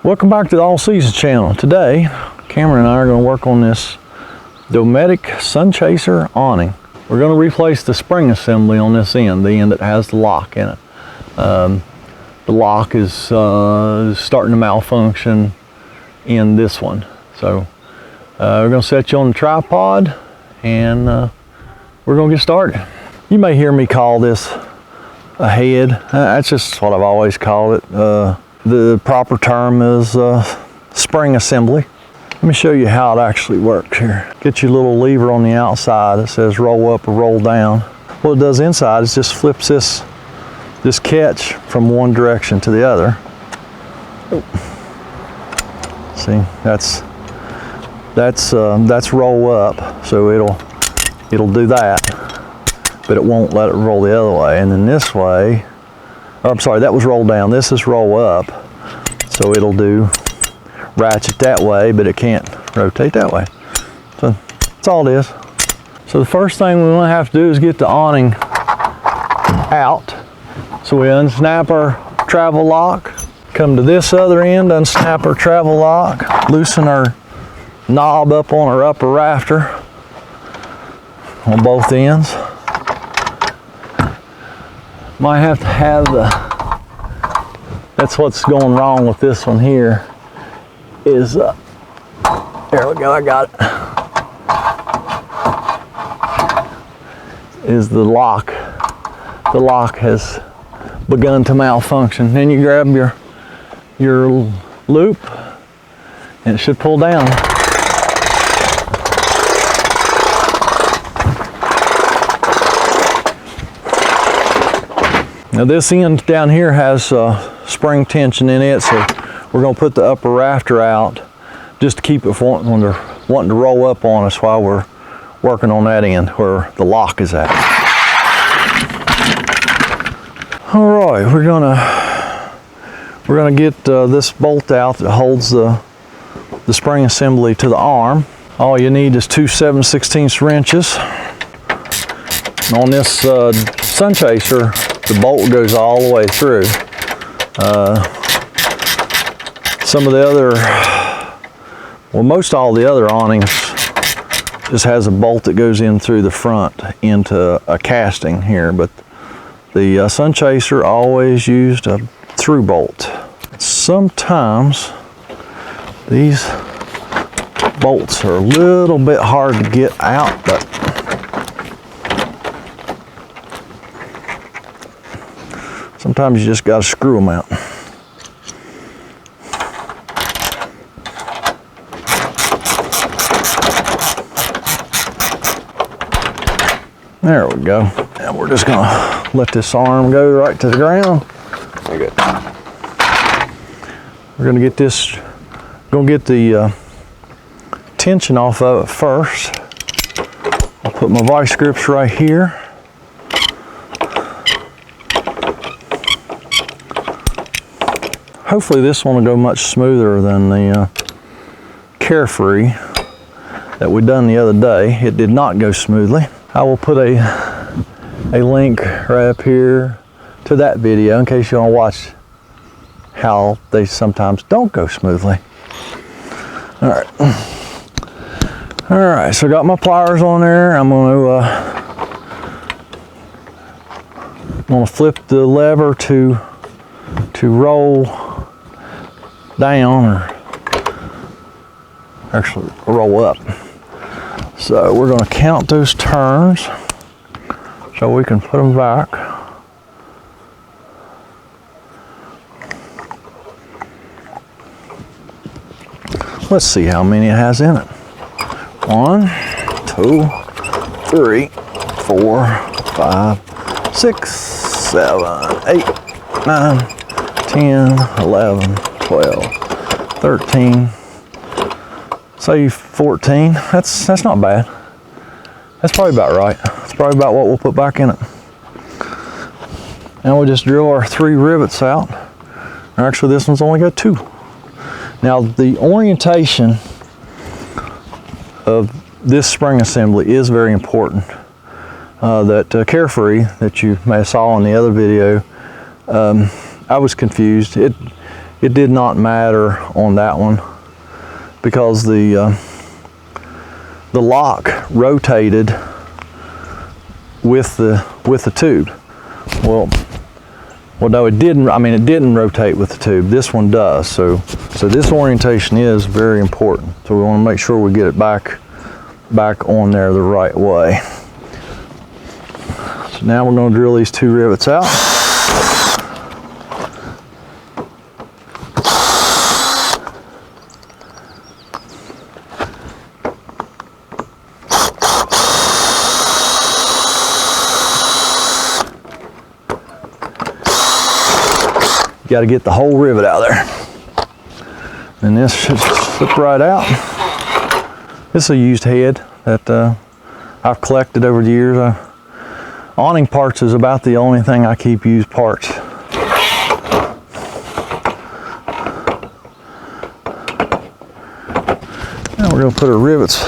Welcome back to the All Seasons channel. Today, Cameron and I are going to work on this Dometic Sunchaser awning. We're going to replace the spring assembly on this end, the end that has the lock in it. The lock is starting to malfunction in this one. So we're going to set you on the tripod and we're going to get started. You may hear me call this a head. That's just what I've always called it. The proper term is spring assembly. Let me show you how it actually works here. Get your little lever on the outside that says roll up or roll down. What it does inside is just flips this catch from one direction to the other. See, that's roll up, so it'll do that, but it won't let it roll the other way. And then this way, I'm sorry, that was roll down. This is roll up, so it'll do ratchet that way, but it can't rotate that way. So that's all it is. So the first thing we want to have to do is get the awning out. So we unsnap our travel lock, come to this other end, unsnap our travel lock, loosen our knob up on our upper rafter on both ends. Might have to have that's what's going wrong with this one here is, there we go, I got it, is the lock. The lock has begun to malfunction. Then you grab your loop and it should pull down. Now this end down here has spring tension in it, so we're going to put the upper rafter out just to keep it from wanting to roll up on us while we're working on that end where the lock is at. All right, we're gonna get this bolt out that holds the spring assembly to the arm. All you need is two 7/16 wrenches. On this Sunchaser, the bolt goes all the way through. Some of the other, well, most all the other awnings just has a bolt that goes in through the front into a casting here, but the Sunchaser always used a through bolt. Sometimes these bolts are a little bit hard to get out, but sometimes you just got to screw them out. There we go. And we're just gonna let this arm go right to the ground. Very good. We're gonna get the tension off of it first. I'll put my vice grips right here. Hopefully this one will go much smoother than the Carefree that we done the other day. It did not go smoothly. I will put a link right up here to that video in case you want to watch how they sometimes don't go smoothly. All right, so I got my pliers on there. I'm gonna flip the lever to roll down, or actually roll up. So we're going to count those turns so we can put them back. Let's see how many it has in it. 1, 2, 3, 4, 5, 6, 7, 8, 9, 10, 11, 12, 13, say 14. That's not bad. That's probably about right. That's probably about what we'll put back in it. Now we'll just drill our 3 rivets out. Actually, this one's only got 2. Now the orientation of this spring assembly is very important. That Carefree that you may have saw in the other video, I was confused. It it did not matter on that one because the lock rotated with the tube. Well, no, it didn't. I mean, it didn't rotate with the tube. This one does. So this orientation is very important. So we want to make sure we get it back on there the right way. So now we're going to drill these 2 rivets out. Got to get the whole rivet out of there. And this should slip right out. This is a used head that I've collected over the years. Awning parts is about the only thing I keep used parts. Now we're going to put our rivets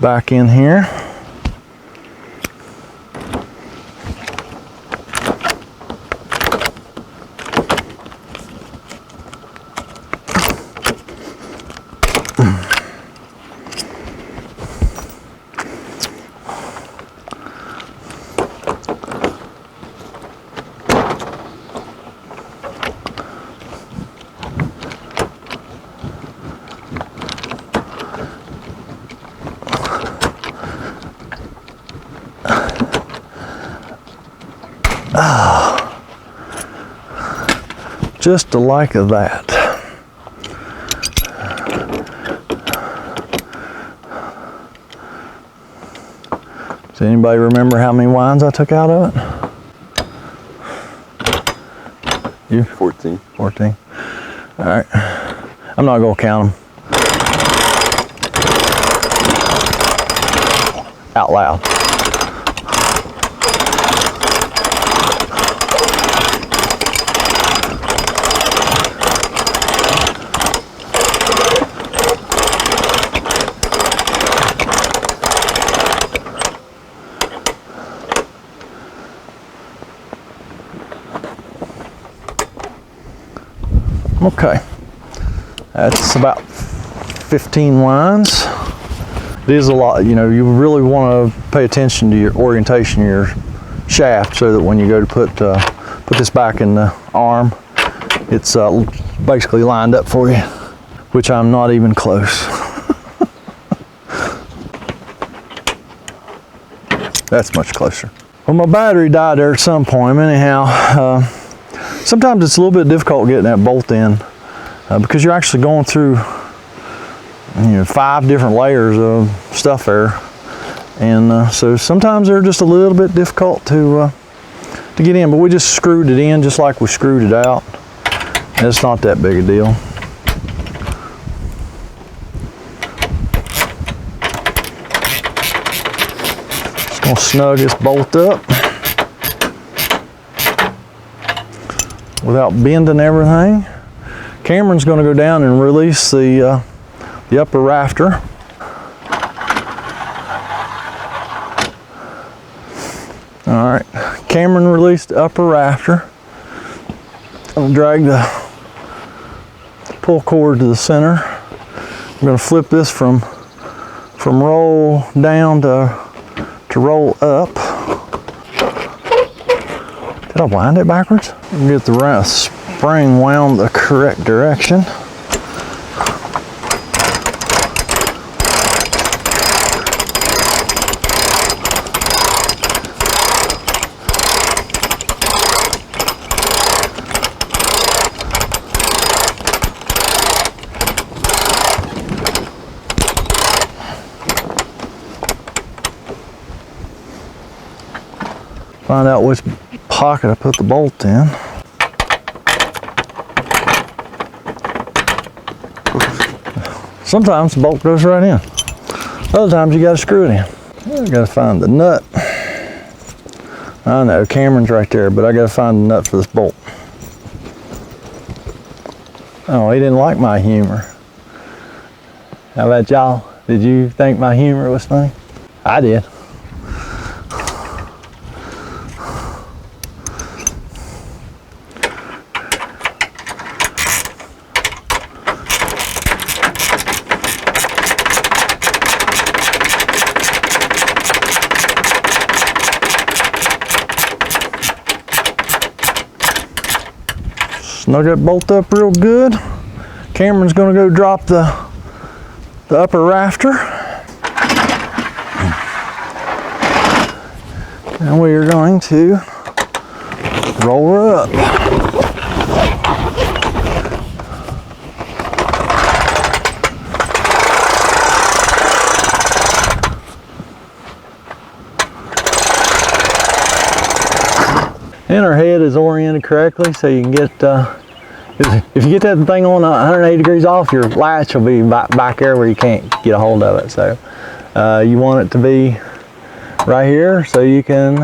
back in here. Just the like of that. Does anybody remember how many winds I took out of it? You? 14. 14. All right. I'm not going to count them out loud. Okay, that's about 15 winds. It is a lot, you know, you really want to pay attention to your orientation of your shaft so that when you go to put this back in the arm, it's basically lined up for you, which I'm not even close. That's much closer. Well, my battery died there at some point. Anyhow, sometimes it's a little bit difficult getting that bolt in because you're actually going through 5 different layers of stuff there, and so sometimes they're just a little bit difficult to get in. But we just screwed it in just like we screwed it out. It's not that big a deal. Just gonna snug this bolt up without bending everything. Cameron's going to go down and release the upper rafter. All right, Cameron released the upper rafter. I'm going to drag the pull cord to the center. I'm going to flip this from roll down to roll up. Did I wind it backwards? Get the spring wound the correct direction. Find out which pocket I put the bolt in. Sometimes the bolt goes right in. Other times you got to screw it in. I got to find the nut. I know Cameron's right there, but I got to find the nut for this bolt. Oh, he didn't like my humor. How about y'all? Did you think my humor was funny? I did. Snug that bolt up real good. Cameron's gonna go drop the upper rafter. And we are going to roll her up. And our head is oriented correctly, so you can get, if you get that thing on 180 degrees off, your latch will be back there where you can't get a hold of it. So you want it to be right here so you can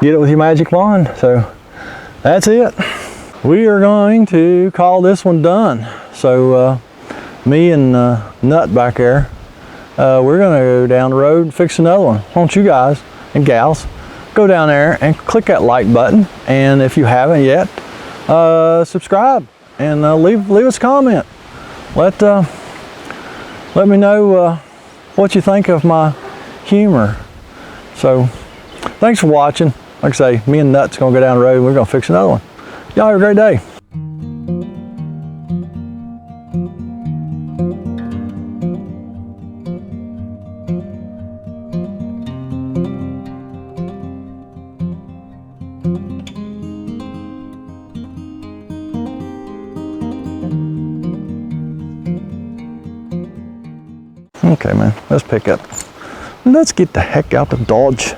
get it with your magic wand. So that's it. We are going to call this one done. So me and Nut back there, we're gonna go down the road and fix another one. Why don't you guys and gals go down there and click that like button, and if you haven't yet, subscribe and leave us a comment. Let me know what you think of my humor. So thanks for watching. Like I say, me and Nut's gonna go down the road and we're gonna fix another one. Y'all have a great day. Okay, man, let's pick up. Let's get the heck out of Dodge.